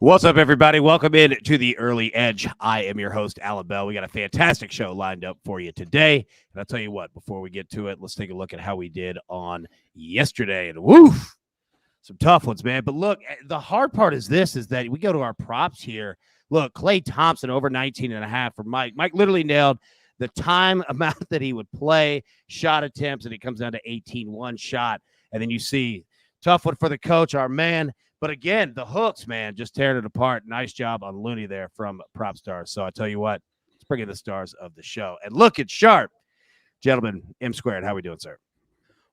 What's up, everybody? Welcome in to the Early Edge. I am your host, Alan Bell. We got a fantastic show lined up for you today. And I'll tell you what, before we get to it, let's take a look at how we did on yesterday. And woof, some tough ones, man. But look, the hard part is that we go to our props here. Look, Klay Thompson over 19.5 for Mike. Mike literally nailed the time amount that he would play, shot attempts, and it comes down to 18-1 shot. And then you see tough one for the coach, our man. But again, the hooks, man, just tearing it apart. Nice job on Looney there from Prop Stars. So I tell you what, let's bring in the stars of the show. And look at Sharp. Gentlemen, M Squared, how we doing, sir?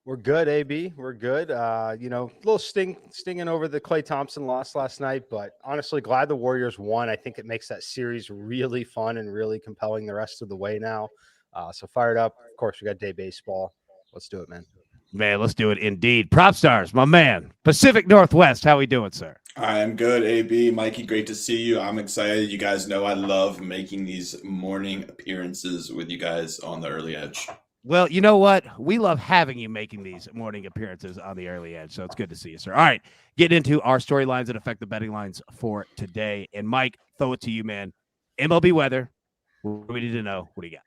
We're good, AB. We're good. A little stinging over the Klay Thompson loss last night, but honestly, glad the Warriors won. I think it makes that series really fun and really compelling the rest of the way now. So fired up. Of course, we got day baseball. Let's do it, man. Man, let's do it indeed. Prop Stars, my man. Pacific Northwest, how we doing, sir? I am good, AB. Mikey, great to see you. I'm excited. You guys know I love making these morning appearances with you guys on the Early Edge. Well, you know what? We love having you making these morning appearances on the Early Edge, so it's good to see you, sir. All right, getting into our storylines that affect the betting lines for today. And Mike, throw it to you, man. MLB weather. What do we need to know? What do you got?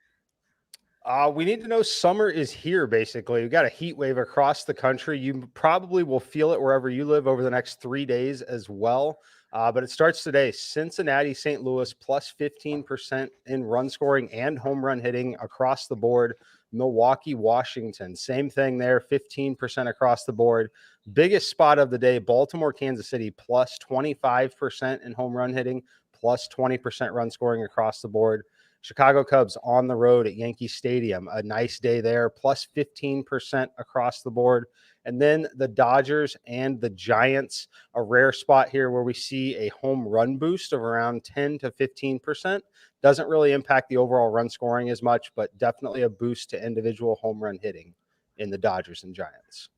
We need to know summer is here, basically. We've got a heat wave across the country. You probably will feel it wherever you live over the next 3 days as well. But it starts today. Cincinnati, St. Louis, plus 15% in run scoring and home run hitting across the board. Milwaukee, Washington, same thing there, 15% across the board. Biggest spot of the day, Baltimore, Kansas City, plus 25% in home run hitting, plus 20% run scoring across the board. Chicago Cubs on the road at Yankee Stadium. A nice day there, plus 15% across the board. And then the Dodgers and the Giants, a rare spot here where we see a home run boost of around 10 to 15%. Doesn't really impact the overall run scoring as much, but definitely a boost to individual home run hitting in the Dodgers and Giants.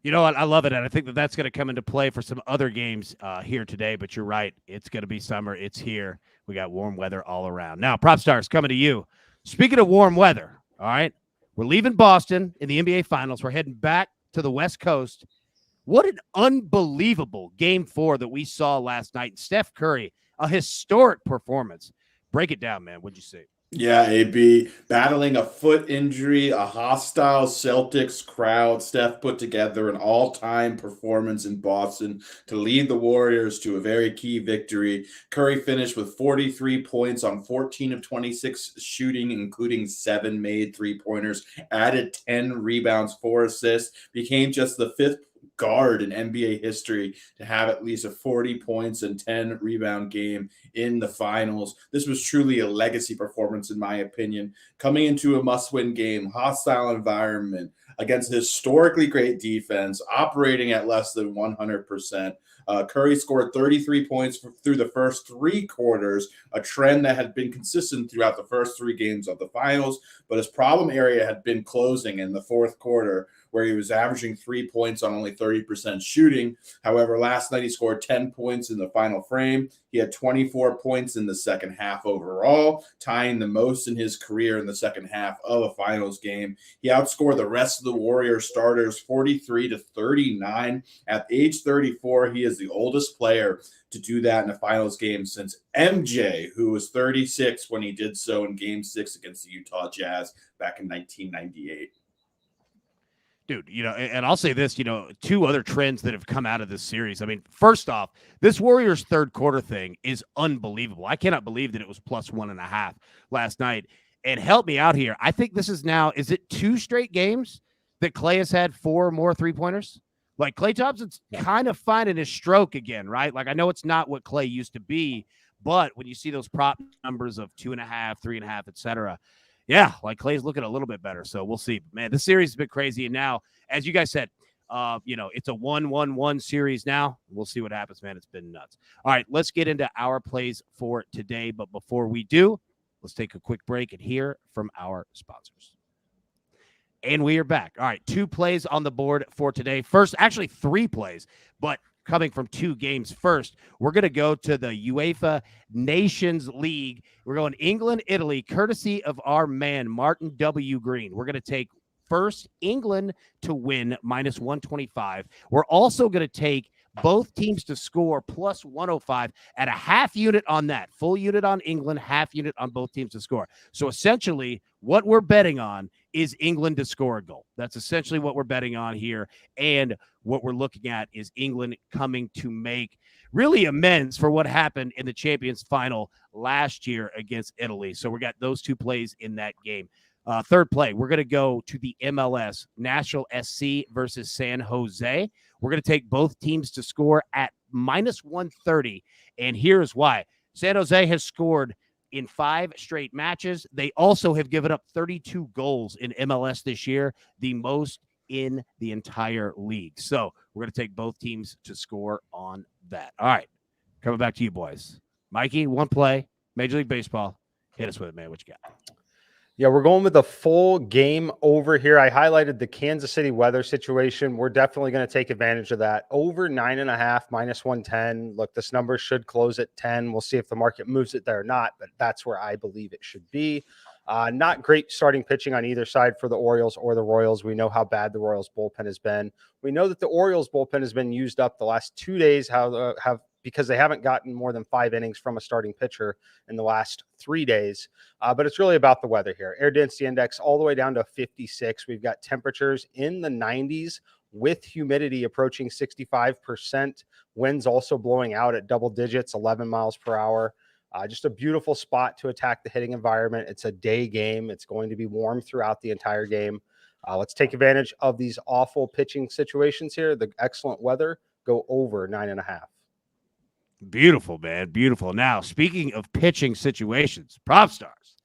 You know what? I love it, and I think that that's going to come into play for some other games here today, but you're right. It's going to be summer. It's here. We got warm weather all around. Now, Prop Stars, coming to you. Speaking of warm weather, all right, we're leaving Boston in the NBA Finals. We're heading back to the West Coast. What an unbelievable Game 4 that we saw last night. Steph Curry, a historic performance. Break it down, man. What'd you see? Yeah, AB, battling a foot injury, a hostile Celtics crowd. Steph put together an all-time performance in Boston to lead the Warriors to a very key victory. Curry finished with 43 points on 14 of 26 shooting, including 7 made three-pointers, added 10 rebounds, 4 assists, became just the 5th guard in NBA history to have at least a 40 points and 10 rebound game in the finals. This was truly a legacy performance, in my opinion, coming into a must-win game, hostile environment against historically great defense, operating at less than 100%. Curry scored 33 points through the first 3 quarters, a trend that had been consistent throughout the first 3 games of the finals, but his problem area had been closing in the 4th quarter, where he was averaging 3 points on only 30% shooting. However, last night he scored 10 points in the final frame. He had 24 points in the second half overall, tying the most in his career in the second half of a finals game. He outscored the rest of the Warriors starters 43-39. At age 34, he is the oldest player to do that in a finals game since MJ, who was 36 when he did so in Game 6 against the Utah Jazz back in 1998. Dude, and I'll say this, 2 other trends that have come out of this series. I mean, first off, this Warriors third quarter thing is unbelievable. I cannot believe that it was plus 1.5 last night. And help me out here. I think this is now, is it 2 straight games that Klay has had 4 more three-pointers? Like, Klay Thompson's kind of finding his stroke again, right? Like, I know it's not what Klay used to be, but when you see those prop numbers of 2.5, 3.5, et cetera, yeah, like Klay's looking a little bit better, so we'll see. Man, this series has been crazy, and now, as you guys said, it's a 1-1-1 series now. We'll see what happens, man. It's been nuts. All right, let's get into our plays for today, but before we do, let's take a quick break and hear from our sponsors. And we are back. All right, 2 plays on the board for today. First, actually 3 plays, but coming from 2 games. First, we're going to go to the UEFA Nations League. We're going England, Italy, courtesy of our man, Martin W. Green. We're going to take first England to win, minus 125. We're also going to take both teams to score plus 105 at a half unit on that. Full unit on England, half unit on both teams to score. So essentially, what we're betting on is England to score a goal. That's essentially what we're betting on here. And what we're looking at is England coming to make really amends for what happened in the Champions final last year against Italy. So we got those two plays in that game. Third play, we're going to go to the MLS, Nashville SC versus San Jose. We're going to take both teams to score at minus 130. And here's why. San Jose has scored in 5 straight matches. They also have given up 32 goals in MLS this year, the most in the entire league. So we're going to take both teams to score on that. All right, coming back to you boys. Mikey, one play, Major League Baseball. Hit us with it, man. What you got? Yeah, we're going with a full game over here. I highlighted the Kansas City weather situation. We're definitely going to take advantage of that. Over 9.5, minus 110. Look, this number should close at 10. We'll see if the market moves it there or not, but that's where I believe it should be. Not great starting pitching on either side for the Orioles or the Royals. We know how bad the Royals bullpen has been. We know that the Orioles bullpen has been used up the last 2 days, because they haven't gotten more than 5 innings from a starting pitcher in the last 3 days. But it's really about the weather here. Air density index all the way down to 56. We've got temperatures in the 90s with humidity approaching 65%. Winds also blowing out at double digits, 11 miles per hour. Just a beautiful spot to attack the hitting environment. It's a day game. It's going to be warm throughout the entire game. Let's take advantage of these awful pitching situations here. The excellent weather, go over 9.5. Beautiful, man. Beautiful. Now, speaking of pitching situations, prop stars,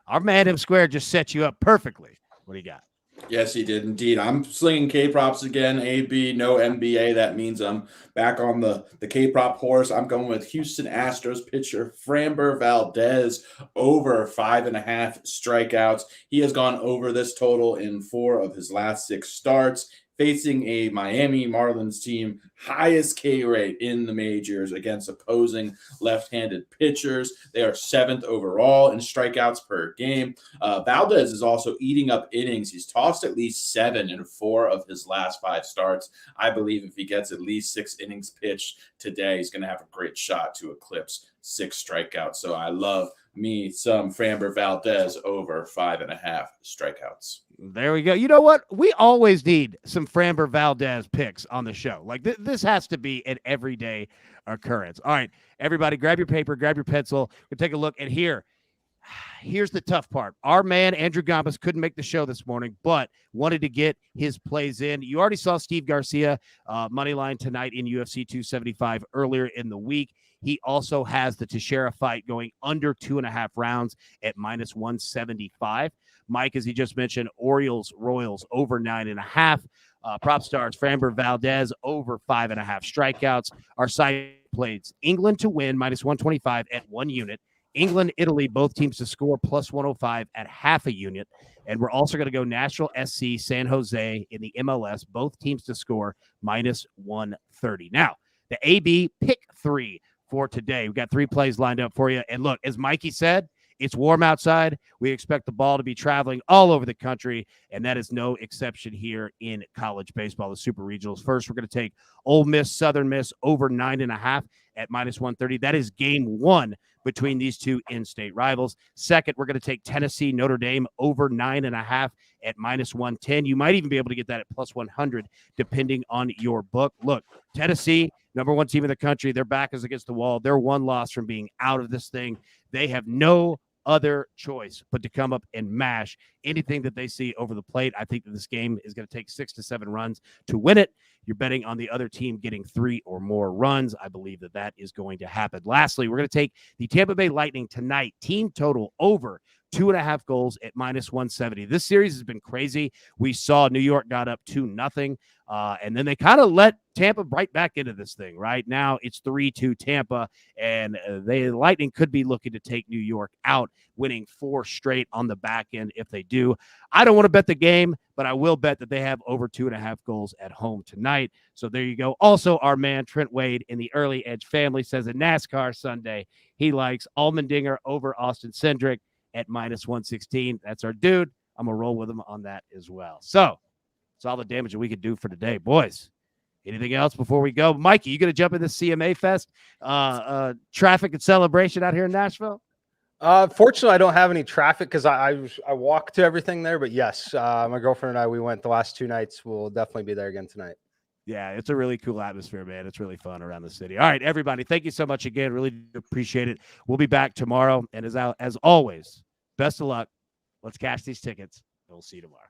our man M Square just set you up perfectly. What do you got? Yes, he did indeed. I'm slinging K-props again. AB, no NBA. That means I'm back on the K-prop horse. I'm going with Houston Astros pitcher Framber Valdez over 5.5 strikeouts. He has gone over this total in 4 of his last 6 starts, facing a Miami Marlins team, highest K rate in the majors against opposing left-handed pitchers. They are 7th overall in strikeouts per game. Valdez is also eating up innings. He's tossed at least 7 in 4 of his last 5 starts. I believe if he gets at least 6 innings pitched today, he's going to have a great shot to eclipse 6 strikeouts. So I love me some Framber Valdez over 5.5 strikeouts. There we go. You know what? We always need some Framber Valdez picks on the show. Like this has to be an everyday occurrence. All right, everybody, grab your paper, grab your pencil. We'll take a look at here. Here's the tough part. Our man, Andrew Gambas, couldn't make the show this morning, but wanted to get his plays in. You already saw Steve Garcia money line tonight in UFC 275 earlier in the week. He also has the Teixeira fight going under 2.5 rounds at minus 175. Mike, as he just mentioned, Orioles, Royals over 9.5. Prop stars, Framber Valdez over 5.5 strikeouts. Our side plays England to win minus 125 at 1 unit. England, Italy, both teams to score plus 105 at half a unit. And we're also going to go Nashville SC, San Jose in the MLS, both teams to score minus 130. Now, the AB pick 3 for today. We've got 3 plays lined up for you. And look, as Mikey said, it's warm outside. We expect the ball to be traveling all over the country, and that is no exception here in college baseball, the Super Regionals. First, we're going to take Ole Miss, Southern Miss over 9.5 at minus 130. That is game 1 between these two in-state rivals. Second, we're going to take Tennessee, Notre Dame over 9.5 at minus 110. You might even be able to get that at plus 100, depending on your book. Look, Tennessee, number 1 team in the country, their back is against the wall. They're 1 loss from being out of this thing. They have no other choice but to come up and mash anything that they see over the plate. I think that this game is going to take 6 to 7 runs to win it. You're betting on the other team getting 3 or more runs. I believe that that is going to happen. Lastly, we're going to take the Tampa Bay Lightning tonight, team total over 2.5 goals at minus 170. This series has been crazy. We saw New York got up 2-0, and then they kind of let Tampa right back into this thing. Right now, it's 3-2 Tampa, and the Lightning could be looking to take New York out, winning 4 straight on the back end if they do. I don't want to bet the game, but I will bet that they have over 2.5 goals at home tonight. So there you go. Also, our man Trent Wade in the Early Edge family says a NASCAR Sunday he likes Allmendinger over Austin Cindric at minus 116. That's our dude. I'm going to roll with him on that as well. So that's all the damage that we could do for today. Boys, Anything else before we go? Mikey, you going to jump in this CMA Fest traffic and celebration out here in Nashville? Fortunately, I don't have any traffic because I walk to everything there. But yes, my girlfriend and I, we went the last 2 nights. We'll definitely be there again tonight. Yeah, it's a really cool atmosphere, man. It's really fun around the city. All right, everybody, thank you so much again. Really appreciate it. We'll be back tomorrow. And as always, best of luck. Let's cash these tickets, and we'll see you tomorrow.